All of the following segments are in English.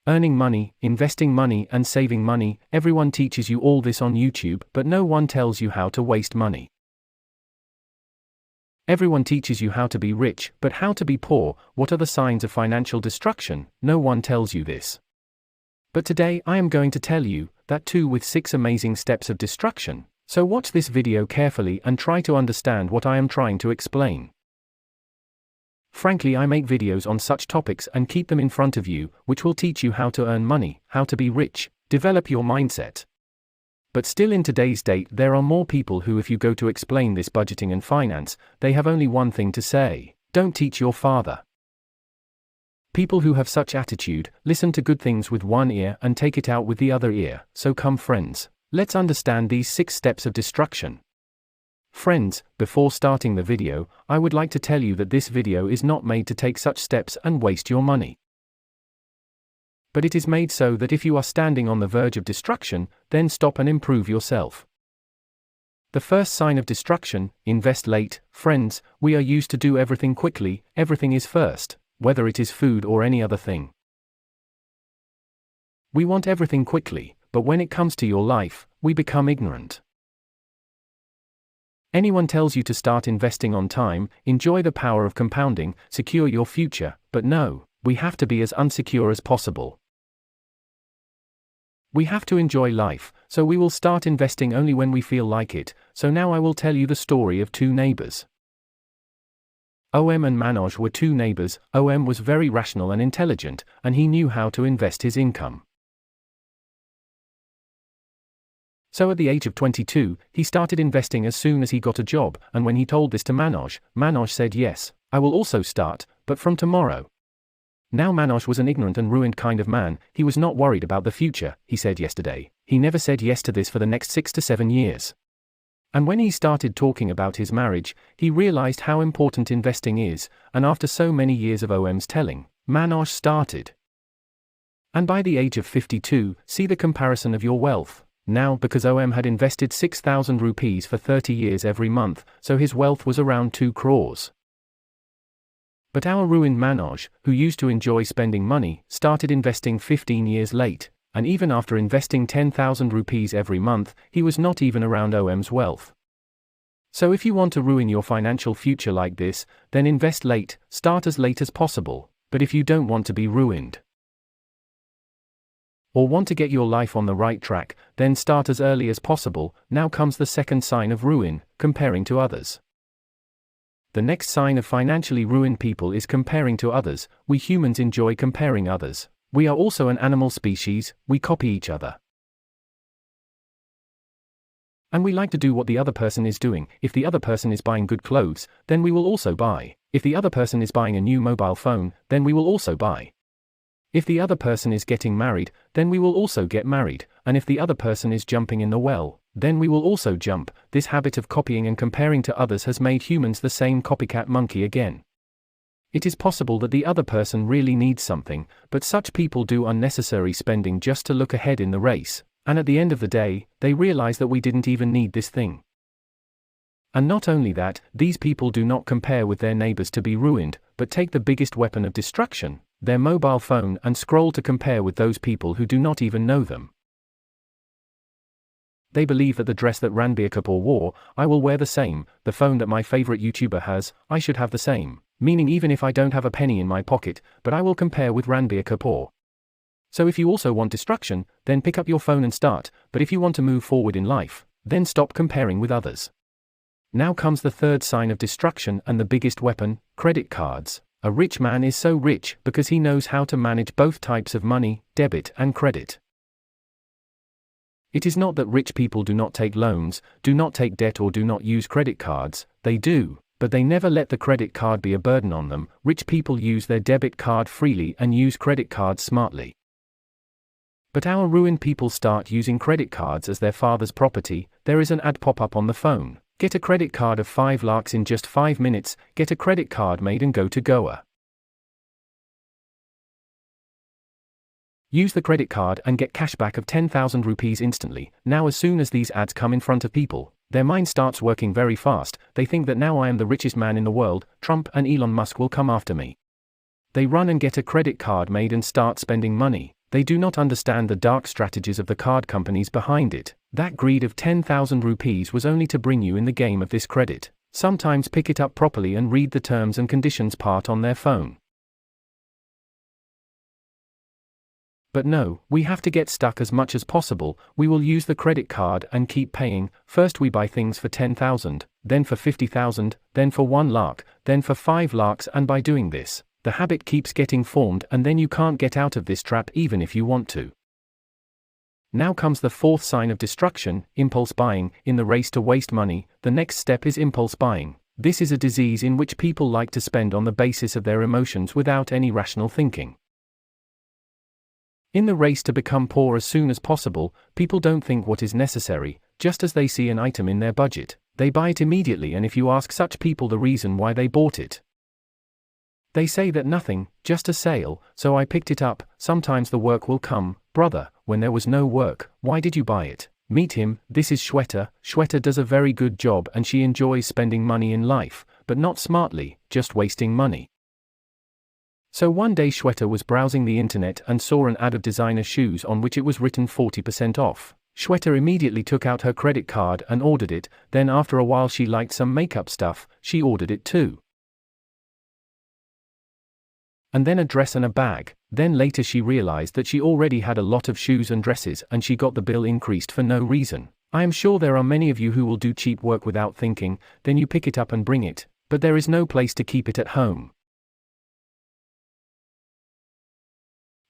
Earning money, investing money, and saving money, everyone teaches you all this on YouTube, but no one tells you how to waste money. Everyone teaches you how to be rich, but how to be poor. What are the signs of financial destruction? No one tells you this. But today I am going to tell you that too, with 6 amazing steps of destruction. So watch this video carefully and try to understand what I am trying to explain. Frankly, I make videos on such topics and keep them in front of you, which will teach you how to earn money, how to be rich, develop your mindset. But still, in today's date, there are more people who, if you go to explain this budgeting and finance, they have only one thing to say: don't teach your father. People who have such attitude listen to good things with one ear and take it out with the other ear. So come friends, let's understand these 6 steps of destruction. Friends, before starting the video, I would like to tell you that this video is not made to take such steps and waste your money. But it is made so that if you are standing on the verge of destruction, then stop and improve yourself. The first sign of destruction: invest late. Friends, we are used to do everything quickly, everything is first, whether it is food or any other thing. We want everything quickly, but when it comes to your life, we become ignorant. Anyone tells you to start investing on time, enjoy the power of compounding, secure your future, but no, we have to be as unsecure as possible. We have to enjoy life, so we will start investing only when we feel like it. So now I will tell you the story of 2 neighbors. OM and Manoj were 2 neighbors. OM was very rational and intelligent, and he knew how to invest his income. So at the age of 22, he started investing as soon as he got a job, and when he told this to Manoj, Manoj said, "Yes, I will also start, but from tomorrow." Now Manoj was an ignorant and ruined kind of man. He was not worried about the future, he said yesterday. He never said yes to this for the next 6 to 7 years. And when he started talking about his marriage, he realized how important investing is, and after so many years of OM's telling, Manoj started. And by the age of 52, see the comparison of your wealth. Now, because OM had invested 6,000 rupees for 30 years every month, so his wealth was around 2 crores. But our ruined Manoj, who used to enjoy spending money, started investing 15 years late, and even after investing 10,000 rupees every month, he was not even around OM's wealth. So if you want to ruin your financial future like this, then invest late, start as late as possible. But if you don't want to be ruined, or want to get your life on the right track, then start as early as possible. Now comes the second sign of ruin: comparing to others. The next sign of financially ruined people is comparing to others. We humans enjoy comparing others. We are also an animal species, we copy each other. And we like to do what the other person is doing. If the other person is buying good clothes, then we will also buy. If the other person is buying a new mobile phone, then we will also buy. If the other person is getting married, then we will also get married, and if the other person is jumping in the well, then we will also jump. This habit of copying and comparing to others has made humans the same copycat monkey again. It is possible that the other person really needs something, but such people do unnecessary spending just to look ahead in the race, and at the end of the day, they realize that we didn't even need this thing. And not only that, these people do not compare with their neighbors to be ruined, but take the biggest weapon of destruction, their mobile phone, and scroll to compare with those people who do not even know them. They believe that the dress that Ranbir Kapoor wore, I will wear the same. The phone that my favorite YouTuber has, I should have the same. Meaning, even if I don't have a penny in my pocket, but I will compare with Ranbir Kapoor. So if you also want destruction, then pick up your phone and start. But if you want to move forward in life, then stop comparing with others. Now comes the third sign of destruction and the biggest weapon: credit cards. A rich man is so rich because he knows how to manage both types of money, debit and credit. It is not that rich people do not take loans, do not take debt, or do not use credit cards. They do, but they never let the credit card be a burden on them. Rich people use their debit card freely and use credit cards smartly. But our ruined people start using credit cards as their father's property. There is an ad pop up on the phone: get a credit card of 5 lakhs in just 5 minutes, get a credit card made and go to Goa. Use the credit card and get cashback of 10,000 rupees instantly. Now as soon as these ads come in front of people, their mind starts working very fast. They think that now I am the richest man in the world, Trump and Elon Musk will come after me. They run and get a credit card made and start spending money. They do not understand the dark strategies of the card companies behind it. That greed of 10,000 rupees was only to bring you in the game of this credit. Sometimes pick it up properly and read the terms and conditions part on their phone. But no, we have to get stuck as much as possible. We will use the credit card and keep paying. First we buy things for 10,000, then for 50,000, then for 1 lakh, then for 5 lakhs, and by doing this, the habit keeps getting formed and then you can't get out of this trap even if you want to. Now comes the fourth sign of destruction, impulse buying. In the race to waste money, the next step is impulse buying. This is a disease in which people like to spend on the basis of their emotions without any rational thinking. In the race to become poor as soon as possible, people don't think what is necessary. Just as they see an item in their budget, they buy it immediately, and if you ask such people the reason why they bought it, they say that nothing, just a sale, so I picked it up. Sometimes the work will come. Brother, when there was no work, why did you buy it? Meet him, this is Shweta. Shweta does a very good job and she enjoys spending money in life, but not smartly, just wasting money. So one day Shweta was browsing the internet and saw an ad of designer shoes on which it was written 40% off. Shweta immediately took out her credit card and ordered it. Then after a while she liked some makeup stuff, she ordered it too. And then a dress and a bag. Then later she realized that she already had a lot of shoes and dresses and she got the bill increased for no reason. I am sure there are many of you who will do cheap work without thinking, then you pick it up and bring it, but there is no place to keep it at home.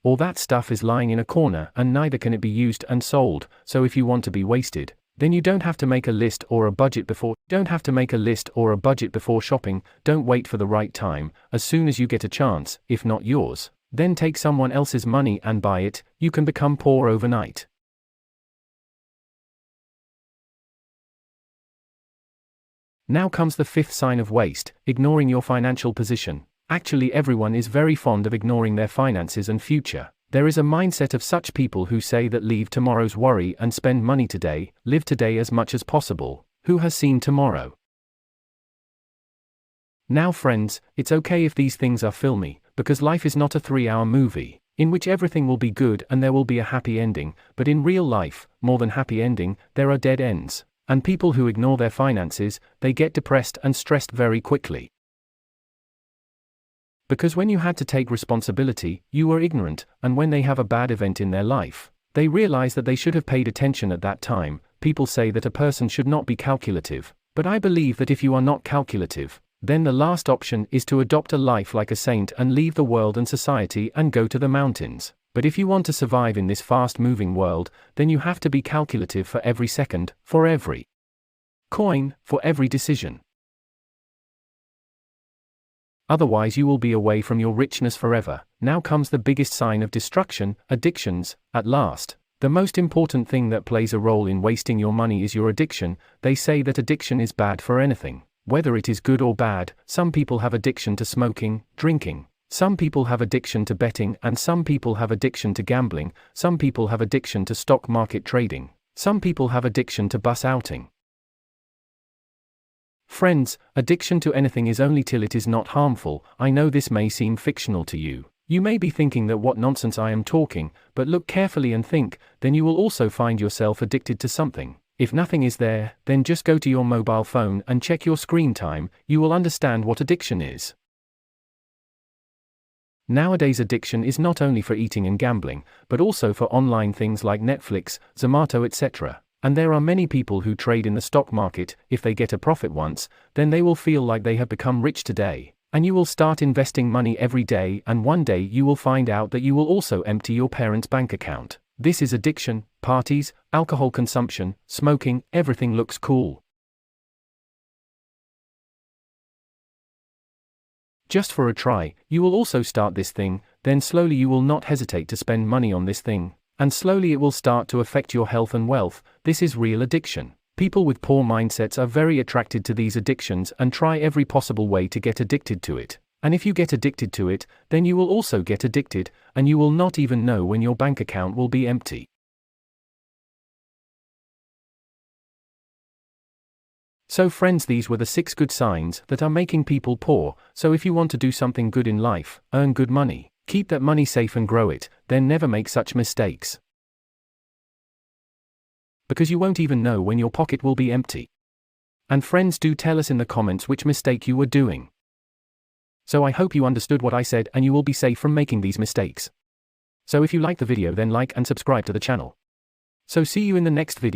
All that stuff is lying in a corner and neither can it be used and sold. So if you want to be wasted, then you don't have to make a list or a budget before shopping. Don't wait for the right time. As soon as you get a chance, if not yours, then take someone else's money and buy it. You can become poor overnight. Now comes the fifth sign of waste, ignoring your financial position. Actually, everyone is very fond of ignoring their finances and future. There is a mindset of such people who say that leave tomorrow's worry and spend money today, live today as much as possible. Who has seen tomorrow? Now friends, it's okay if these things are filmy, because life is not a 3-hour movie, in which everything will be good and there will be a happy ending, but in real life, more than happy ending, there are dead ends. And people who ignore their finances, they get depressed and stressed very quickly. Because when you had to take responsibility, you were ignorant, and when they have a bad event in their life, they realize that they should have paid attention at that time. People say that a person should not be calculative, but I believe that if you are not calculative, then the last option is to adopt a life like a saint and leave the world and society and go to the mountains. But if you want to survive in this fast-moving world, then you have to be calculative for every second, for every coin, for every decision. Otherwise you will be away from your richness forever. Now comes the biggest sign of destruction, addictions. At last, the most important thing that plays a role in wasting your money is your addiction. They say that addiction is bad for anything, whether it is good or bad. Some people have addiction to smoking, drinking. Some people have addiction to betting, and some people have addiction to gambling. Some people have addiction to stock market trading. Some people have addiction to bus outing. Friends, addiction to anything is only till it is not harmful. I know this may seem fictional to you. You may be thinking that what nonsense I am talking, but look carefully and think, then you will also find yourself addicted to something. If nothing is there, then just go to your mobile phone and check your screen time. You will understand what addiction is. Nowadays addiction is not only for eating and gambling, but also for online things like Netflix, Zomato, etc. And there are many people who trade in the stock market. If they get a profit once, then they will feel like they have become rich today. And you will start investing money every day, and one day you will find out that you will also empty your parents' bank account. This is addiction. Parties, alcohol consumption, smoking, everything looks cool. Just for a try, you will also start this thing, then slowly you will not hesitate to spend money on this thing. And slowly it will start to affect your health and wealth. This is real addiction. People with poor mindsets are very attracted to these addictions and try every possible way to get addicted to it. And if you get addicted to it, then you will also get addicted, and you will not even know when your bank account will be empty. So friends, these were the 6 good signs that are making people poor. So if you want to do something good in life, earn good money, Keep that money safe and grow it, then never make such mistakes. Because you won't even know when your pocket will be empty. And friends, do tell us in the comments which mistake you were doing. So I hope you understood what I said and you will be safe from making these mistakes. So if you like the video, then like and subscribe to the channel. So see you in the next video.